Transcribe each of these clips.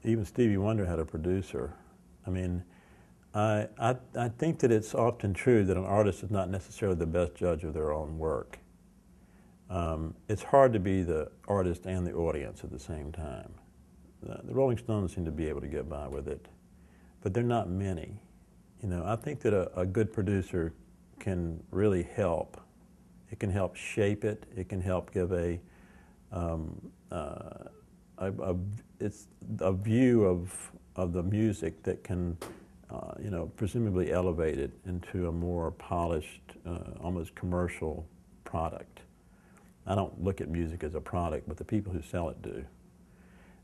even Stevie Wonder had a producer. I mean, I think that it's often true that an artist is not necessarily the best judge of their own work. It's hard to be the artist and the audience at the same time. The Rolling Stones seem to be able to get by with it, but they're not many. You know, I think that a good producer can really help. It can help shape it. It can help give it's a view of the music that can, you know, presumably elevate it into a more polished, almost commercial product. I don't look at music as a product, but the people who sell it do.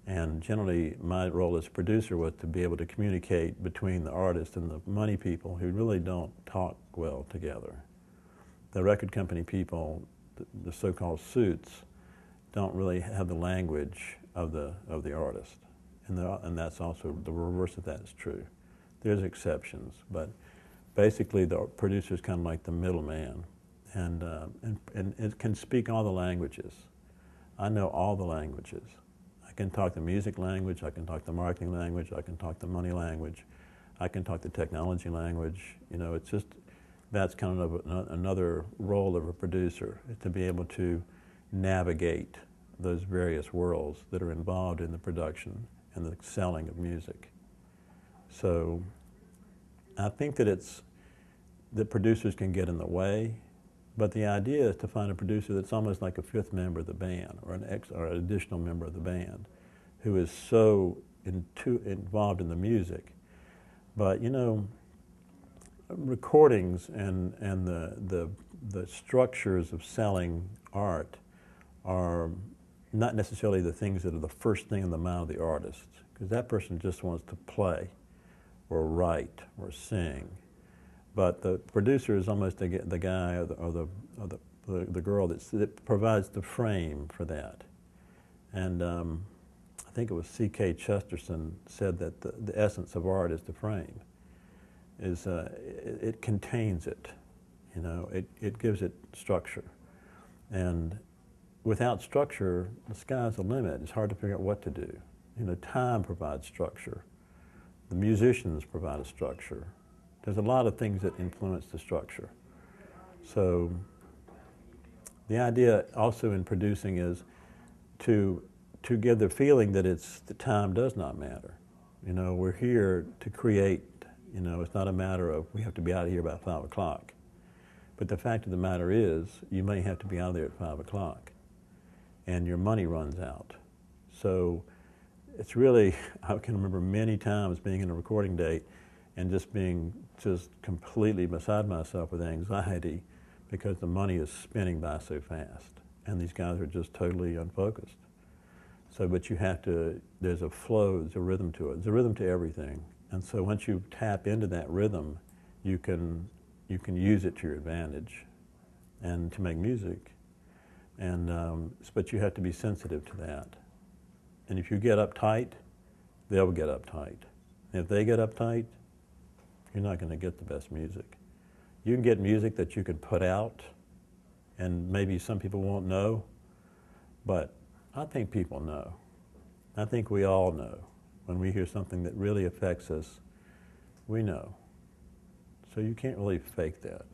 And generally, my role as producer was to be able to communicate between the artist and the money people who really don't talk well together. The record company people, the so-called suits, don't really have the language of the artist, and that's also the reverse of that is true. There's exceptions, but basically the producer is kind of like the middleman, and it can speak all the languages. I know all the languages. I can talk the music language, I can talk the marketing language, I can talk the money language, I can talk the technology language. You know, it's just, that's kind of another role of a producer, to be able to navigate those various worlds that are involved in the production and the selling of music. So I think that producers can get in the way, but the idea is to find a producer that's almost like a fifth member of the band, or an additional member of the band, who is so involved in the music. But you know, recordings and the structures of selling art are not necessarily the things that are the first thing in the mind of the artist, because that person just wants to play or write or sing. But the producer is almost the guy or the girl that provides the frame for that. And I think it was C.K. Chesterton said that the essence of art is the frame. It contains it, you know, it gives it structure. And without structure, the sky's the limit. It's hard to figure out what to do. You know, time provides structure. The musicians provide a structure. There's a lot of things that influence the structure. So the idea also in producing is to give the feeling that the time does not matter. You know, we're here to create. You know, it's not a matter of we have to be out of here by 5 o'clock. But the fact of the matter is, you may have to be out of there at 5 o'clock, and your money runs out. So it's really, I can remember many times being in a recording date and just being completely beside myself with anxiety because the money is spinning by so fast, and these guys are just totally unfocused. So, but you have to, there's a flow, there's a rhythm to it. There's a rhythm to everything. And so once you tap into that rhythm, you can use it to your advantage and to make music. And, but you have to be sensitive to that. And if you get uptight, they'll get uptight. And if they get uptight, you're not going to get the best music. You can get music that you can put out, and maybe some people won't know, but I think people know. I think we all know. When we hear something that really affects us, we know. So you can't really fake that.